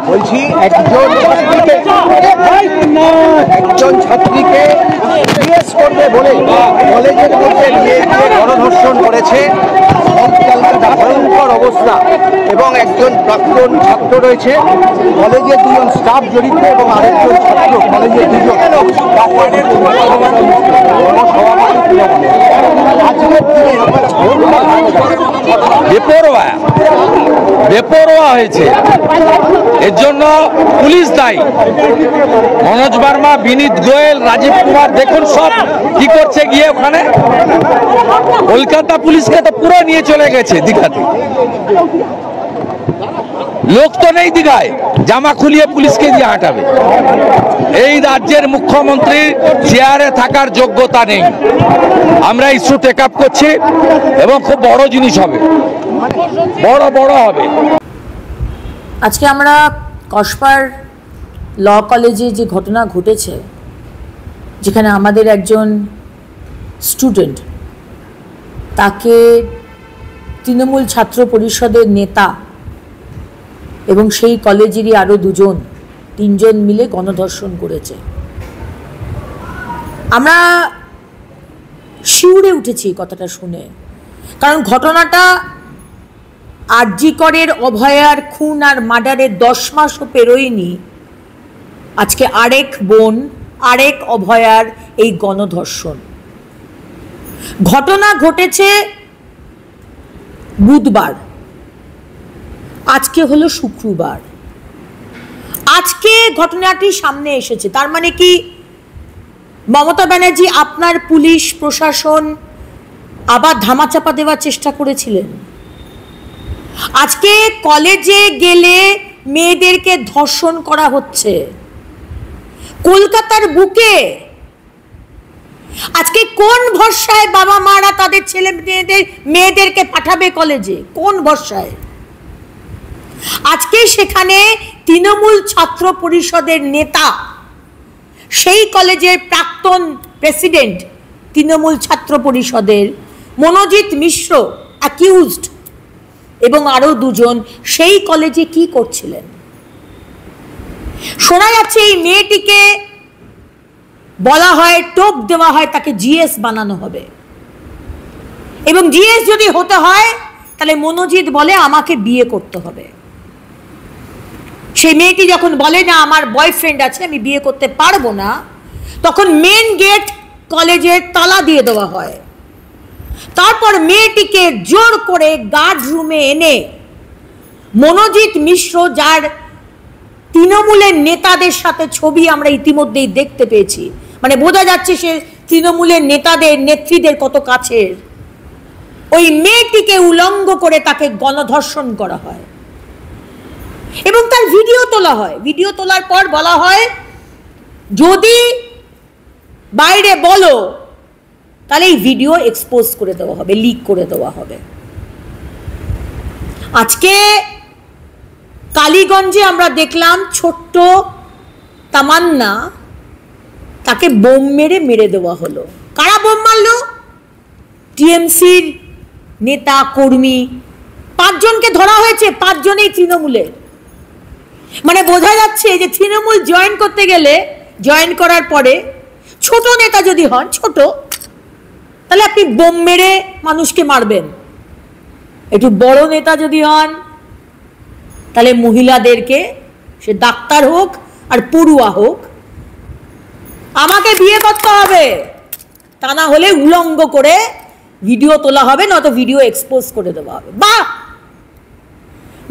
বলছি একজন ছাত্রীকে জিজ্ঞেস করবে বলে কলেজের মধ্যে নিয়ে গিয়ে গণধর্ষণ করেছে, ভয়ঙ্কর অবস্থা। এবং একজন প্রাক্তন ছাত্র রয়েছে, কলেজের দুজন স্টাফ জড়িত এবং আরেকজন ছাত্র কলেজের দুজন বেপরোয়া হয়েছে, এর জন্য পুলিশ দায়ী। মনোজ বার্মা, বিনীত গোয়েল, রাজীব কুমার দেখুন সব কি করছে গিয়ে ওখানে। কলকাতা পুলিশকে তো পুরো নিয়ে চলে গেছে দীঘাতে, লোক তো নেই দীঘায়, জামা খুলিয়ে পুলিশকে দিয়ে হাঁটাবে। এই রাজ্যের মুখ্যমন্ত্রীর চেয়ারে থাকার যোগ্যতা নেই। আমরা ইস্যু টেক আপ করছি এবং খুব বড় জিনিস হবে, বড় হবে। আজকে আমরা কসবার ল কলেজে যে ঘটনা ঘটেছে, যেখানে আমাদের একজন স্টুডেন্ট, তাকে তৃণমূল ছাত্র পরিষদের নেতা এবং সেই কলেজেরই আরও তিনজন মিলে গণধর্ষণ করেছে। আমরা শিউরে উঠেছি কথাটা শুনে, কারণ ঘটনাটা আরজি করের অভয়ার খুন আর মার্ডারের 10 মাসও পেরোয়নি, আজকে আরেক বোন আরেক অভয়ার এই গণধর্ষণ। ঘটনা ঘটেছে বুধবার, আজকে হলো শুক্রবার। আজকে ঘটনাটি সামনে এসেছে, তার মানে কি মমতা ব্যানার্জি আপনার পুলিশ প্রশাসন আবার ধামাচাপা দেওয়ার চেষ্টা করেছিলেন? আজকে কলেজে গেলে মেয়েদেরকে ধর্ষণ করা হচ্ছে কলকাতার বুকে। আজকে কোন ভরসায় বাবা মারা তাদের ছেলে মেয়েদেরকে পাঠাবে কলেজে? কোন ভরসায়? আজকে সেখানে তৃণমূল ছাত্র পরিষদের নেতা, সেই কলেজের প্রাক্তন প্রেসিডেন্ট তৃণমূল ছাত্র পরিষদের মনোজিৎ মিশ্র অ্যাকিউজড, এবং আরো দুজন সেই কলেজে কি করছিলেন? শোনা যাচ্ছে এই মেয়েটিকে বলা হয়, টোপ দেওয়া হয়, তাকে জিএস বানানো হবে, এবং জিএস যদি হতে হয় তাহলে মনোজিৎ বলে আমাকে বিয়ে করতে হবে। সেই মেয়েটি যখন বলে না আমার বয়ফ্রেন্ড আছে, আমি বিয়ে করতে পারবো না, তখন মেন গেট কলেজের তালা দিয়ে দেওয়া হয়। তারপর মেয়েটিকে জোর করে গার্ড রুমে এনে মনোজিৎ মিশ্র, যার তৃণমূলের নেতাদের সাথে ছবি আমরা ইতিমধ্যেই দেখতে পেয়েছি, মানে বোঝা যাচ্ছে সে তৃণমূলের নেতাদের নেত্রীদের কত কাছের, ওই মেয়েটিকে উলঙ্গ করে তাকে গণধর্ষণ করা হয় এবং তার ভিডিও তোলা হয়। ভিডিও তোলার পর বলা হয় যদি বাইরে বলো তাহলে এই ভিডিও এক্সপোজ করে দেওয়া হবে, লিক করে দেওয়া হবে। আজকে কালীগঞ্জে আমরা দেখলাম ছোট্ট তামান্না, তাকে বোম মেরে দেওয়া হলো। কারা বোম মারলো? টিএমসির নেতা কর্মী 5 জনকে ধরা হয়েছে, 5 জনেই তৃণমূলের। মানে বোঝা যাচ্ছে যে তৃণমূল জয়েন করতে গেলে, জয়েন করার পরে ছোট নেতা যদি হন, ছোট, তাহলে আপনি বোম মেরে মানুষকে মারবেন। একটু বড় নেতা যদি হন তাহলে মহিলাদেরকে, সে ডাক্তার হোক আর পড়ুয়া হোক, আমাকে বিয়ে করতে হবে, তা না হলে উলঙ্গ করে ভিডিও তোলা হবে, নয়তো ভিডিও এক্সপোজ করে দেওয়া হবে। বাহ!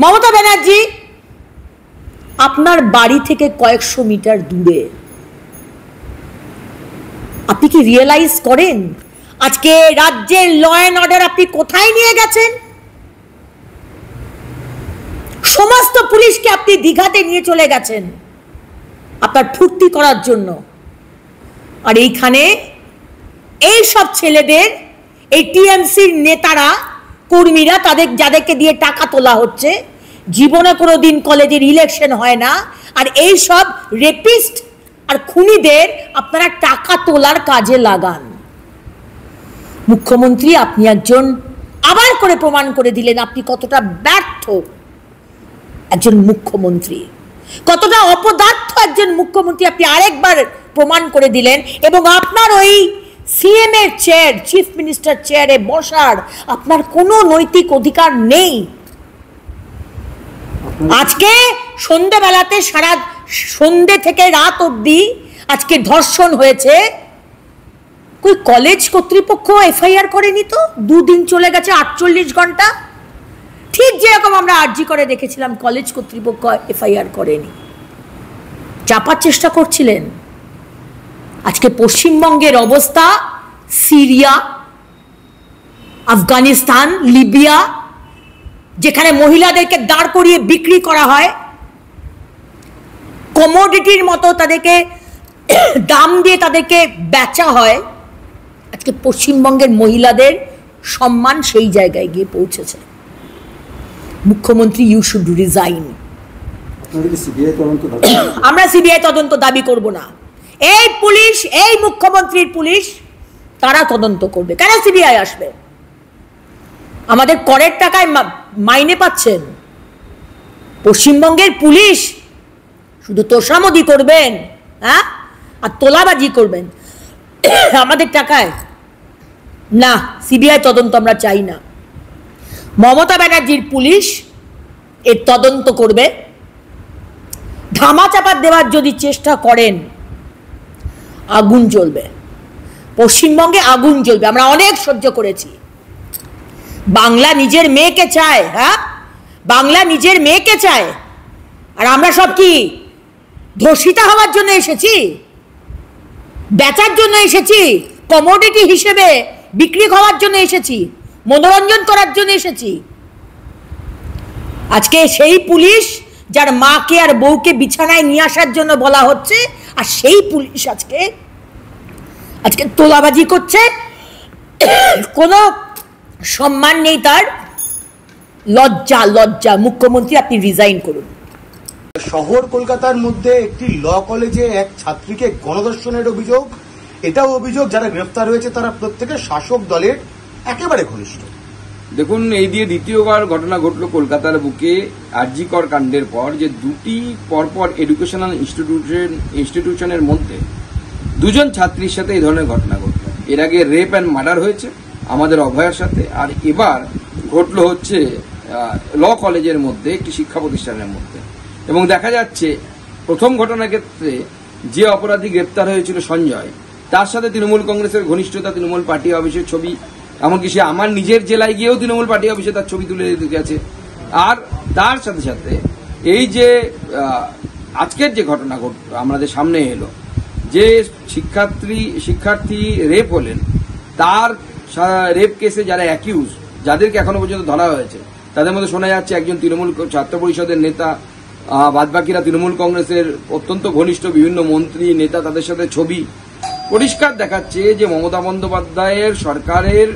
মমতা ব্যানার্জি, আপনার বাড়ি থেকে কয়েকশো মিটার দূরে, আপনি কি রিয়েলাইজ করেন আজকে রাজ্যের ল অ্যান্ড অর্ডার আপনি কোথায় নিয়ে গেছেন? সমস্ত পুলিশকে আপনি দীঘাতে নিয়ে চলে গেছেন আপনার ফুর্তি করার জন্য, আর এইখানে এই সব ছেলেদের, এই টিএমসির নেতারা, কর্মীরা, যাদেরকে দিয়ে টাকা তোলা হচ্ছে, জীবনে কোনোদিন কলেজের ইলেকশন হয় না, আর এই সব রেপিস্ট আর খুনিদের আপনারা টাকা তোলার কাজে লাগান। মুখ্যমন্ত্রী, আপনি একজন, আবার করে প্রমাণ করে দিলেন আপনি কতটা ব্যর্থ। একজন মুখ্যমন্ত্রী, কতটা অপদার্থ একজন মুখ্যমন্ত্রী আপনি আরেকবার প্রমাণ করে দিলেন। এবং আপনার ওই সিএম এর চেয়ার, চিফ মিনিস্টার চেয়ারে বসার আপনার কোনো নৈতিক অধিকার নেই। আজকে সন্ধ্যাবেলাতে সারা সন্ধ্যে থেকে রাত অবধি আজকে ধর্ষণ হয়েছে, কই কলেজ কর্তৃপক্ষ এফআইআর করেনি তো? 2 দিন চলে গেছে, 48 ঘন্টা। ঠিক যেরকম আমরা আরজি করে দেখেছিলাম কলেজ কর্তৃপক্ষ এফআইআর করেনি, চাপার চেষ্টা করছিলেন। আজকে পশ্চিমবঙ্গের অবস্থা সিরিয়া, আফগানিস্তান, লিবিয়া, যেখানে মহিলাদেরকে দাঁড় করিয়ে বিক্রি করা হয়, কমোডিটির মতো তাদেরকে দাম দিয়ে তাদেরকে বেচা হয়। আজকে পশ্চিমবঙ্গের মহিলাদের সম্মান সেই জায়গায় গিয়ে পৌঁছেছে। মুখ্যমন্ত্রী, ইউ শুড রিজাইন। আমরা সিবিআই তদন্ত দাবি করব না। এই পুলিশ, এই মুখ্যমন্ত্রীর পুলিশ, তারা তদন্ত করবে। কেন সিবিআই আসবে? আমাদের করের টাকায় মাইনে পাচ্ছেন। পশ্চিমবঙ্গের পুলিশ শুধু তোষামোদি করবেন, হ্যাঁ, আর তোলাবাজি করবেন আমাদের টাকায়। না, সিবিআই তদন্ত আমরা চাই না। মমতা ব্যানার্জির পুলিশ এর তদন্ত করবে। ধামাচাপা দেওয়ার যদি চেষ্টা করেন, আগুন জ্বলবে পশ্চিমবঙ্গে, আগুন জ্বলবে। আমরা অনেক সহ্য করেছি। বাংলা নিজের মেয়েকে চায়, হ্যাঁ, বাংলা নিজের মেয়েকে চায়। আর আমরা সব কি ধর্ষিতা হওয়ার জন্য এসেছি? বেচার জন্য এসেছি? কমোডিটি হিসেবে বিক্রি হওয়ার জন্য এসেছি? মনোরঞ্জন করার জন্য এসেছি? আজকে সেই পুলিশ যার মাকে আর বউকে বিছানায় নিয়ে আসার জন্য বলা হচ্ছে, আর সেই পুলিশ আজকে আজকে তোলাবাজি করছে। কোনো সম্মান নেই তার। লজ্জা, লজ্জা। মুখ্যমন্ত্রী, আপনি রিজাইন করুন। শহর কলকাতার মধ্যে একটি ল কলেজে এক ছাত্রীকে গণধর্ষণের অভিযোগ। এটাও অভিযোগ যারা গ্রেফতার হয়েছে তারা প্রত্যেকে শাসক দলের একেবারে ঘনিষ্ঠ। দেখুন, এই দিয়ে দ্বিতীয়বার ঘটনা ঘটল কলকাতার বুকে আরজি কর কাণ্ডের পর, যে দুটি পরপর এডুকেশনাল ইনস্টিটিউশনের মধ্যে 2 জন ছাত্রীর সাথে এই ধরনের ঘটনা ঘটল। এর আগে রেপ অ্যান্ড মার্ডার হয়েছে আমাদের অভয়ার সাথে, আর এবার ঘটল হচ্ছে ল কলেজের মধ্যে, একটি শিক্ষা প্রতিষ্ঠানের মধ্যে। এবং দেখা যাচ্ছে প্রথম ঘটনার ক্ষেত্রে যে অপরাধী গ্রেপ্তার হয়েছিল সঞ্জয়, তার সাথে তৃণমূল কংগ্রেসের ঘনিষ্ঠতা, তৃণমূল পার্টি অফিসের ছবি, এমনকি সে আমার নিজের জেলায় গিয়েও তৃণমূল পার্টি অফিসে তার ছবি তুলে গেছে। আর তার সাথে সাথে এই যে আজকের যে ঘটনা আমাদের সামনে এলো, যে শিক্ষার্থী রেপ হলেন, তার রেপ কেসে যারা অ্যাকিউজ, যাদেরকে এখনো পর্যন্ত ধরা হয়েছে, তাদের মধ্যে শোনা যাচ্ছে একজন তৃণমূল ছাত্র পরিষদের নেতা, বাদবাকিরা তৃণমূল কংগ্রেসের অত্যন্ত ঘনিষ্ঠ বিভিন্ন মন্ত্রী নেতা, তাদের সাথে ছবি। পরিষ্কার দেখাচ্ছে যে মমতা বন্দ্যোপাধ্যায়ের সরকারের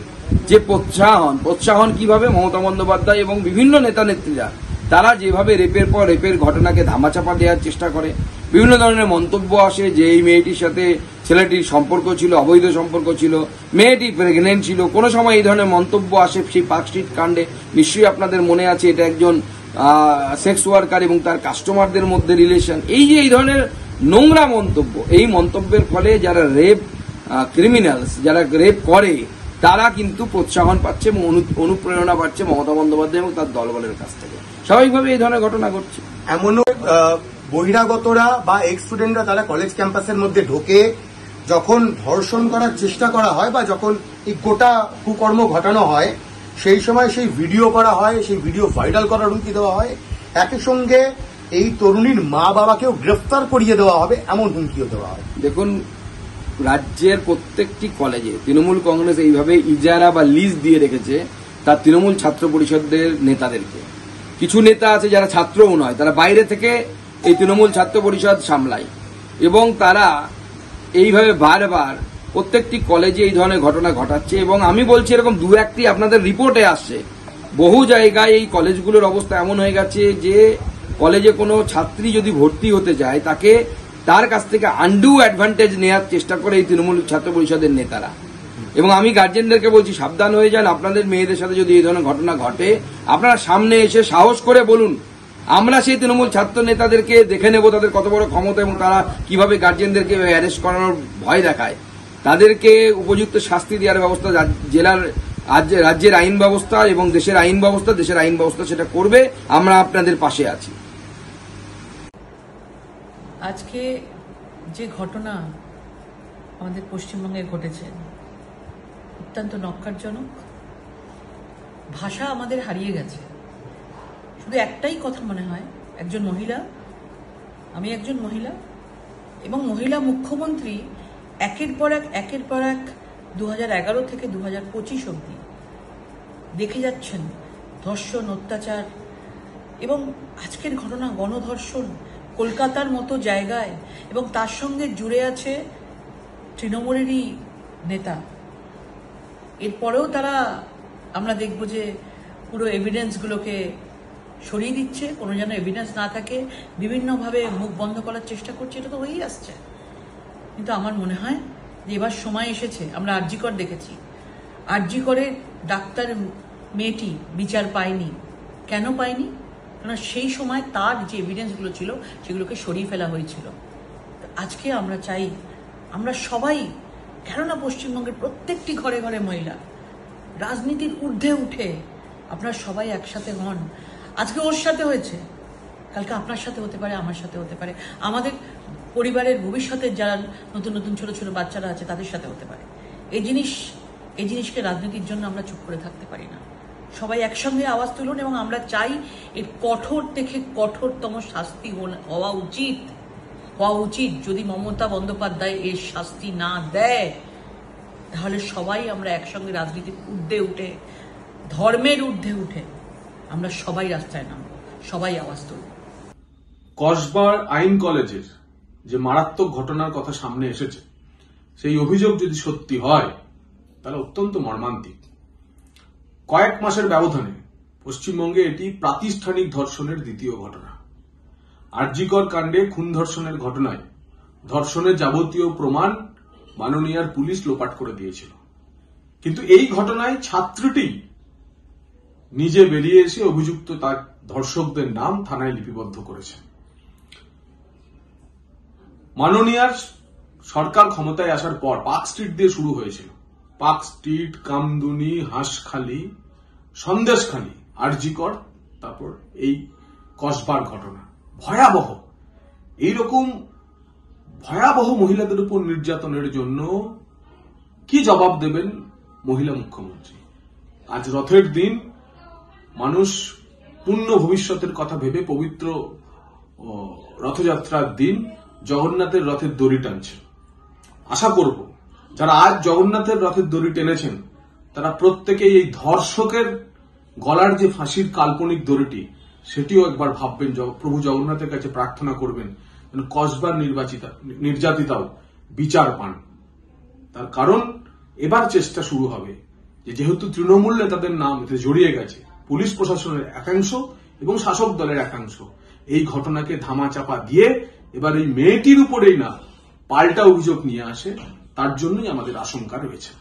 যে প্রোৎসাহন কিভাবে মমতা বন্দ্যোপাধ্যায় এবং বিভিন্ন নেতা নেত্রীরা তারা যেভাবে রেপের পর রেপের ঘটনাকে ধামাচাপা দেওয়ার চেষ্টা করে। বিভিন্ন ধরনের মন্তব্য আসে যে এই মেয়েটির সাথে ছেলেটির সম্পর্ক ছিল, অবৈধ সম্পর্ক ছিল, মেয়েটি প্রেগনেন্ট ছিল। কোনো সময় এই ধরনের মন্তব্য আসে সেই পার্ক স্ট্রিট কাণ্ডে। নিশ্চয়ই আপনাদের মনে আছে, এটা একজন সেক্স ওয়ার্কার এবং তার কাস্টমারদের মধ্যে রিলেশন। এই যে এই ধরনের নোংরা মন্তব্য, এই মন্তব্যের ফলে যারা রেপ ক্রিমিনালস, যারা রেপ করে, তারা কিন্তু প্রোৎসাহন পাচ্ছে এবং অনুপ্রেরণা পাচ্ছে মমতা বন্দ্যোপাধ্যায় এবং তার দলবলের কাছ থেকে। স্বাভাবিকভাবে এই ধরনের ঘটনা ঘটছে। এমনও বহিরাগতরা বা এক্স স্টুডেন্টরা তারা কলেজ ক্যাম্পাসের মধ্যে ঢোকে, যখন ধর্ষণ করার চেষ্টা করা হয় বা যখন এই গোটা কুকর্ম ঘটানো হয়, সেই সময় সেই ভিডিও করা হয়, সেই ভিডিও ভাইরাল করার হুমকি দেওয়া হয়। একই সঙ্গে এই তরুণীর মা বাবাকেও গ্রেফতার করিয়ে দেওয়া হবে, এমন হুমকিও দেওয়া হয়। দেখুন, রাজ্যের প্রত্যেকটি কলেজে তৃণমূল কংগ্রেস এইভাবে ইজারা বা লিজ দিয়ে রেখেছে তার তৃণমূল ছাত্র পরিষদের নেতাদেরকে। কিছু নেতা আছে যারা ছাত্রও নয়, তারা বাইরে থেকে এই তৃণমূল ছাত্র পরিষদ সামলায় এবং তারা এইভাবে বারবার প্রত্যেকটি কলেজে এই ধরনের ঘটনা ঘটাচ্ছে। এবং আমি বলছি, এরকম 2-1টি আপনাদের রিপোর্টে আসছে। বহু জায়গায় এই কলেজগুলোর অবস্থা এমন হয়ে গেছে যে কলেজে কোনো ছাত্রী যদি ভর্তি হতে যায়, তাকে তার কাছ থেকে আনডু অ্যাডভান্টেজ নেওয়ার চেষ্টা করে এই তৃণমূল ছাত্র পরিষদের নেতারা। এবং আমি গার্জেনদেরকে বলছি, সাবধান হয়ে যান। আপনাদের মেয়েদের সাথে যদি এই ধরনের ঘটনা ঘটে, আপনারা সামনে এসে সাহস করে বলুন আমরা সেই তৃণমূল ছাত্র নেতাদেরকে দেখে নেব তাদের কত বড় ক্ষমতা এবং তারা কিভাবে গার্জিয়ানদেরকে অ্যারেস্ট করানোর ভয় দেখায়। তাদেরকে উপযুক্ত শাস্তি দেওয়ার ব্যবস্থা জেলার রাজ্যের আইন ব্যবস্থা এবং দেশের আইন ব্যবস্থা সেটা করবে। আমরা আপনাদের পাশে আছি। আজকে যে ঘটনা আমাদের পশ্চিমবঙ্গে ঘটেছে অত্যন্ত নক্কারজনক। ভাষা আমাদের হারিয়ে গেছে। শুধু একটাই কথা মনে হয়, আমি একজন মহিলা এবং মহিলা মুখ্যমন্ত্রী একের পর এক 2011 থেকে 2025 অবধি দেখে যাচ্ছেন ধর্ষণ, অত্যাচার এবং আজকের ঘটনা গণধর্ষণ কলকাতার মতো জায়গায়, এবং তার সঙ্গে জুড়ে আছে তৃণমূলেরই নেতা। এরপরেও তারা, আমরা দেখব যে পুরো এভিডেন্সগুলোকে সরিয়ে দিচ্ছে, কোনো যেন এভিডেন্স না থাকে, বিভিন্নভাবে মুখ বন্ধ করার চেষ্টা করছে। এটা তো হয়েই আসছে। কিন্তু আমার মনে হয় যে এবার সময় এসেছে। আমরা আরজি কর দেখেছি, আরজি করে ডাক্তার মেয়েটি বিচার পায়নি। কেন পায়নি? কারণ সেই সময় তার যে এভিডেন্সগুলো ছিল সেগুলোকে সরিয়ে ফেলা হয়েছিল। আজকে আমরা চাই, আমরা সবাই, কেননা পশ্চিমবঙ্গের প্রত্যেকটি ঘরে ঘরে মহিলা, রাজনীতির ঊর্ধ্বে উঠে আপনারা সবাই একসাথে হন। আজকে ওর সাথে হয়েছে, কালকে আপনার সাথে হতে পারে, আমার সাথে হতে পারে, আমাদের পরিবারের ভবিষ্যতের যারা নতুন নতুন ছোট ছোট বাচ্চারা আছে তাদের সাথে হতে পারে। এই জিনিসকে রাজনীতির জন্য আমরা চুপ করে থাকতে পারি না। সবাই একসঙ্গে আওয়াজ তুলুন এবং আমরা চাই এর কঠোর থেকে কঠোরতম শাস্তি হওয়া উচিত। যদি মমতা বন্দ্যোপাধ্যায় এর শাস্তি না দেয় তাহলে সবাই আমরা একসঙ্গে রাজনীতির ঊর্ধ্বে উঠে, ধর্মের ঊর্ধ্বে উঠে আমরা সবাই রাস্তায় নামবো, সবাই আওয়াজ তুলব। কসবার আইন কলেজের যে মারাত্মক ঘটনার কথা সামনে এসেছে, সেই অভিযোগ যদি সত্যি হয় তাহলে অত্যন্ত মর্মান্তিক। কয়েক মাসের ব্যবধানে পশ্চিমবঙ্গে এটি প্রাতিষ্ঠানিক ধর্ষণের দ্বিতীয় ঘটনা। আরজি কর কাণ্ডে খুন ধর্ষণের ঘটনায় ধর্ষণের যাবতীয় প্রমাণ মাননীয়ার পুলিশ লোপাট করে দিয়েছিল, কিন্তু এই ঘটনায় ছাত্রটি নিজে বেরিয়ে এসে অভিযুক্ত তার ধর্ষকদের নাম থানায় লিপিবদ্ধ করেছে। মাননীয়ার সরকার ক্ষমতায় আসার পর পার্ক স্ট্রিট দিয়ে শুরু হয়েছিল। পার্ক স্ট্রিট, কামদুনি, হাঁসখালি, সন্দেশখালি, আরজি কর, তারপর এই কসবার ঘটনা। ভয়াবহ, এইরকম ভয়াবহ মহিলাদের উপর নির্যাতনের জন্য কি জবাব দেবেন মহিলা মুখ্যমন্ত্রী? আজ রথের দিন, মানুষ পূর্ণ ভবিষ্যতের কথা ভেবে পবিত্র রথযাত্রার দিন জগন্নাথের রথের দড়ি টানছে। আশা করব যারা আজ জগন্নাথের রথের দড়ি টেনেছেন তারা প্রত্যেকেই এই ধর্ষকের গলার যে ফাঁসির কাল্পনিক দড়িটি, সেটিও একবার ভাববেন, প্রভু জগন্নাথের কাছে প্রার্থনা করবেন যেন কসবার নির্যাতিতাও বিচার পান। তার কারণ এবার চেষ্টা শুরু হবে যে যেহেতু তৃণমূল নেতাদের নাম এতে জড়িয়ে গেছে, পুলিশ প্রশাসনের একাংশ এবং শাসক দলের একাংশ এই ঘটনাকে ধামাচাপা দিয়ে এবার এই মেয়েটির উপরেই না পাল্টা অভিযোগ নিয়ে আসে, তার জন্যই আমাদের আশঙ্কা রয়েছে।